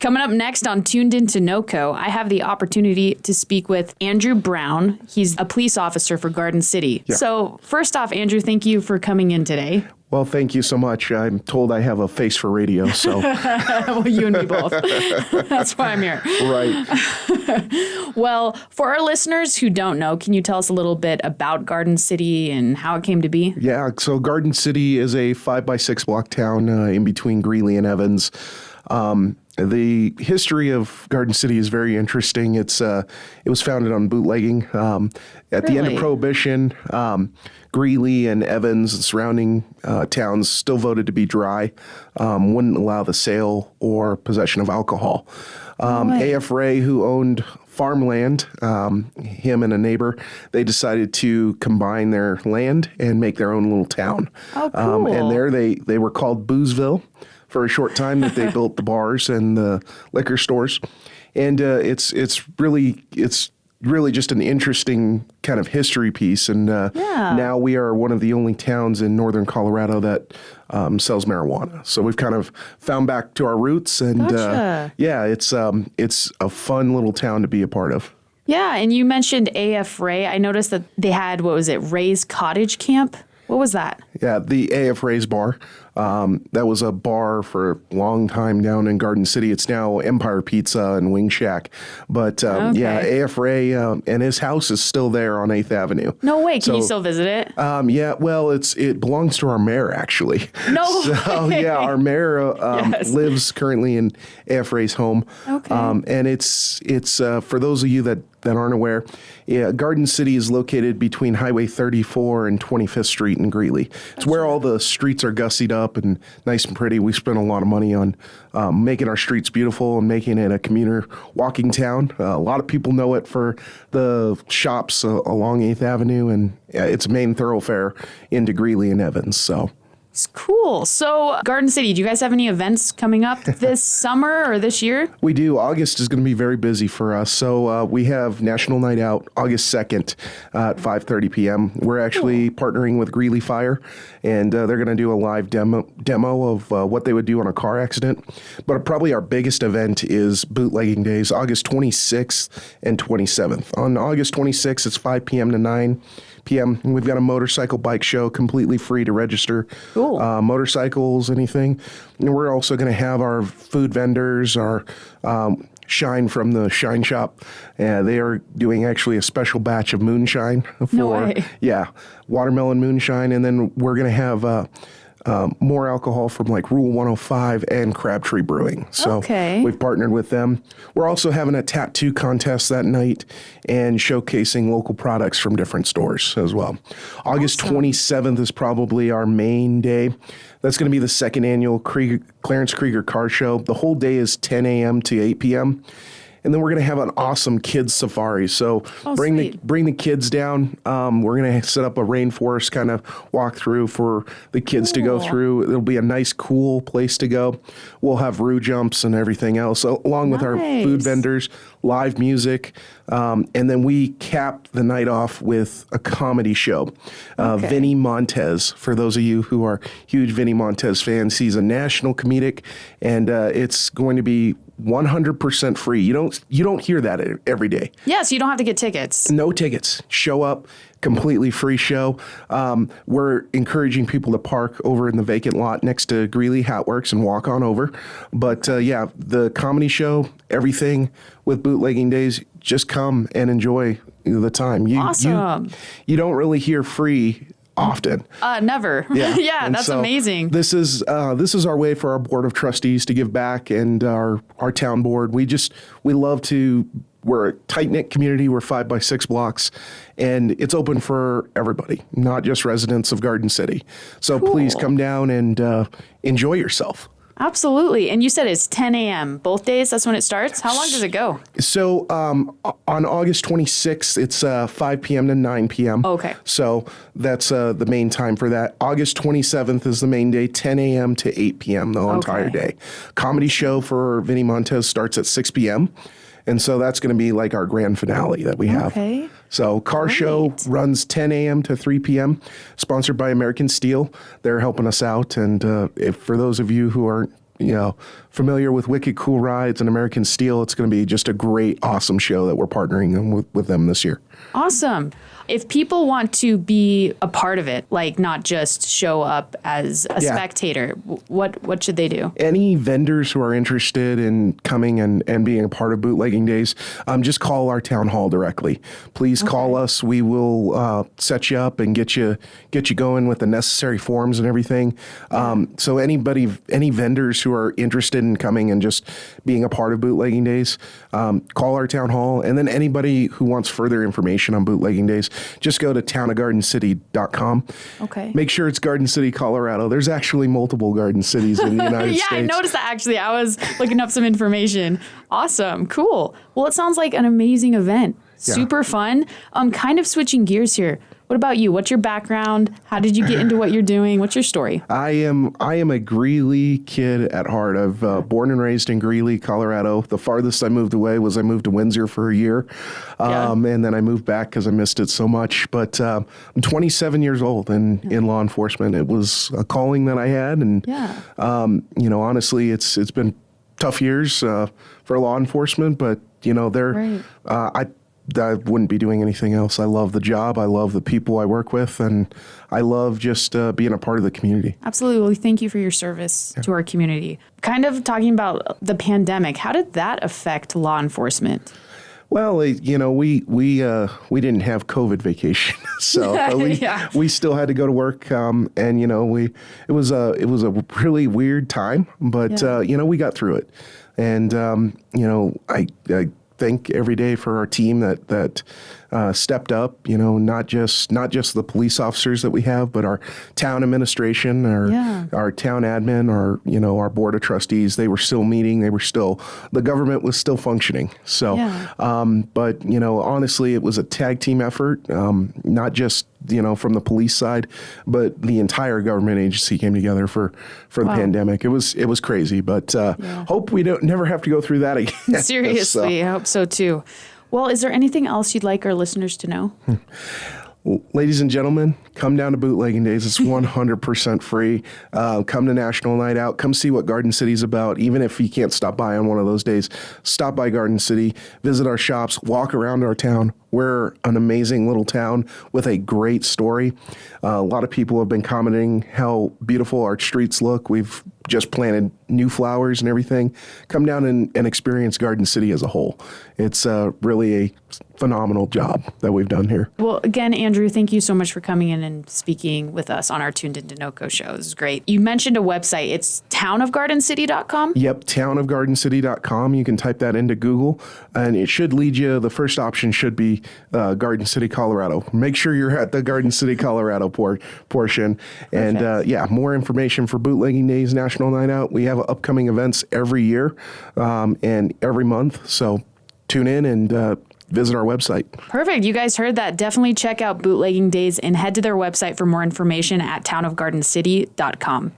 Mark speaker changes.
Speaker 1: Coming up next on Tuned Into NoCo, I have the opportunity to speak with Andrew Brown. He's a police officer for Garden City. Yeah. So first off, Andrew, thank you for coming in today.
Speaker 2: Well, thank you so much. I'm told I have a face for radio, so.
Speaker 1: Well, you and me both. That's why I'm here.
Speaker 2: Right.
Speaker 1: Well, for our listeners who don't know, can you tell us a little bit about Garden City and how it came to be?
Speaker 2: Yeah, so Garden City is a 5x6 block town in between Greeley and Evans. The history of Garden City is very interesting. It was founded on bootlegging. At the end of Prohibition, Greeley and Evans and surrounding towns still voted to be dry, wouldn't allow the sale or possession of alcohol. A.F. Ray, who owned farmland, him and a neighbor, they decided to combine their land and make their own little town.
Speaker 1: Oh, cool.
Speaker 2: And there they were called Boozeville for a short time that they built the bars and the liquor stores. And it's really just an interesting kind of history piece. And now we are one of the only towns in northern Colorado that sells marijuana. So we've kind of found back to our roots. And it's a fun little town to be a part of.
Speaker 1: Yeah, and you mentioned A.F. Ray. I noticed that they had, Ray's Cottage Camp? What was that? Yeah,
Speaker 2: the A.F. Ray's Bar. That was a bar for a long time down in Garden City. It's now Empire Pizza and Wing Shack. But A.F. Ray and his house is still there on 8th Avenue.
Speaker 1: No way. Can you still visit it?
Speaker 2: It belongs to our mayor, actually.
Speaker 1: No way.
Speaker 2: Yeah, our mayor lives currently in A.F. Ray's home.
Speaker 1: Okay.
Speaker 2: And it's for those of you that aren't aware, Garden City is located between Highway 34 and 25th Street in Greeley. It's where all the streets are gussied up and nice and pretty. We spent a lot of money on making our streets beautiful and making it a commuter walking town. A lot of people know it for the shops along 8th Avenue, and it's a main thoroughfare into Greeley and Evans. So.
Speaker 1: It's cool. So, Garden City, do you guys have any events coming up this summer or this year?
Speaker 2: We do. August is going to be very busy for us. So, we have National Night Out August 2nd at 5:30 p.m. We're actually partnering with Greeley Fire, and they're going to do a live demo of what they would do on a car accident. But probably our biggest event is Bootlegging Days, August 26th and 27th. On August 26th, it's 5 p.m. to 9 p.m. We've got a motorcycle bike show completely free to register.
Speaker 1: Cool.
Speaker 2: Motorcycles, anything. And we're also going to have our food vendors, our Shine from the Shine Shop. They are doing actually a special batch of moonshine for watermelon moonshine. And then we're going to have more alcohol from like Rule 105 and Crabtree Brewing. So we've partnered with them. We're also having a tattoo contest that night and showcasing local products from different stores as well. August 27th is probably our main day. That's going to be the second annual Clarence Krieger Car Show. The whole day is 10 a.m. to 8 p.m. And then we're going to have an awesome kids safari. So bring the kids down. We're going to set up a rainforest kind of walkthrough for the kids to go through. It'll be a nice, cool place to go. We'll have roo jumps and everything else, along with our food vendors, live music. And then we cap the night off with a comedy show. Vinny Montez, for those of you who are huge Vinny Montez fans, he's a national comedic, and it's going to be 100% free. You don't hear that every day.
Speaker 1: Yeah, so you don't have to get tickets.
Speaker 2: No tickets. Show up, completely free show. We're encouraging people to park over in the vacant lot next to Greeley Hatworks and walk on over. But the comedy show, everything with Bootlegging Days, just come and enjoy the time.
Speaker 1: Awesome.
Speaker 2: You don't really hear free often.
Speaker 1: Never. Yeah, that's amazing.
Speaker 2: This is our way for our board of trustees to give back, and our town board. We're a tight-knit community. We're 5x6 blocks, and it's open for everybody, not just residents of Garden City. So please come down and enjoy yourself.
Speaker 1: Absolutely. And you said it's 10 a.m. both days? That's when it starts? How long does it go?
Speaker 2: So on August 26th, it's 5 p.m. to 9 p.m.
Speaker 1: Okay.
Speaker 2: So that's the main time for that. August 27th is the main day, 10 a.m. to 8 p.m. the entire day. Comedy show for Vinny Montez starts at 6 p.m. And so that's going to be like our grand finale that we have.
Speaker 1: Okay.
Speaker 2: So car show runs 10 a.m. to 3 p.m., sponsored by American Steel. They're helping us out. And for those of you who aren't, familiar with Wicked Cool Rides and American Steel, it's going to be just a great, awesome show that we're partnering with them this year.
Speaker 1: Awesome. If people want to be a part of it, like not just show up as a spectator, what should they do?
Speaker 2: Any vendors who are interested in coming and being a part of Bootlegging Days, just call our town hall directly. Please call us. We will set you up and get you going with the necessary forms and everything. So any vendors who are interested in coming and just being a part of Bootlegging Days, call our town hall. And then anybody who wants further information on Bootlegging Days, just go to townofgardencity.com.
Speaker 1: Okay.
Speaker 2: Make sure it's Garden City, Colorado. There's actually multiple garden cities in the United States.
Speaker 1: I noticed that actually. I was looking up some information. Awesome. Cool. Well, it sounds like an amazing event. Super fun. Kind of switching gears here. What about you? What's your background? How did you get into what you're doing? What's your story?
Speaker 2: I am a Greeley kid at heart. I've born and raised in Greeley, Colorado. The farthest I moved away was I moved to Windsor for a year. And then I moved back because I missed it so much. But I'm 27 years old in law enforcement. It was a calling that I had. And, honestly, it's been tough years for law enforcement. But, I wouldn't be doing anything else. I love the job. I love the people I work with, and I love just being a part of the community.
Speaker 1: Absolutely. Thank you for your service to our community. Kind of talking about the pandemic, how did that affect law enforcement?
Speaker 2: Well, we didn't have COVID vacation, so we still had to go to work, and it was a really weird time, but we got through it, and I thank every day for our team that stepped up, not just the police officers that we have, but our town administration, our town admin, our board of trustees. They were still meeting. The government was still functioning. So, but honestly, it was a tag team effort, not just from the police side, but the entire government agency came together for the pandemic. It was crazy, but hope we never have to go through that again.
Speaker 1: Seriously, I hope so too. Well, is there anything else you'd like our listeners to know?
Speaker 2: Ladies and gentlemen, come down to Bootlegging Days. It's 100% free. Come to National Night Out. Come see what Garden City's about. Even if you can't stop by on one of those days, stop by Garden City, visit our shops, walk around our town. We're an amazing little town with a great story. A lot of people have been commenting how beautiful our streets look. We've just planted new flowers and everything. Come down and experience Garden City as a whole. It's really a phenomenal job that we've done here.
Speaker 1: Well, again, Andrew, thank you so much for coming in and speaking with us on our Tuned Into NoCo show. It was great. You mentioned a website. It's townofgardencity.com?
Speaker 2: Yep, townofgardencity.com. You can type that into Google, and it should lead you. The first option should be Garden City, Colorado. Make sure you're at the Garden City, Colorado portion. And more information for Bootlegging Days, National Night Out. We have upcoming events every year and every month. So tune in and visit our website.
Speaker 1: Perfect. You guys heard that. Definitely check out Bootlegging Days and head to their website for more information at townofgardencity.com.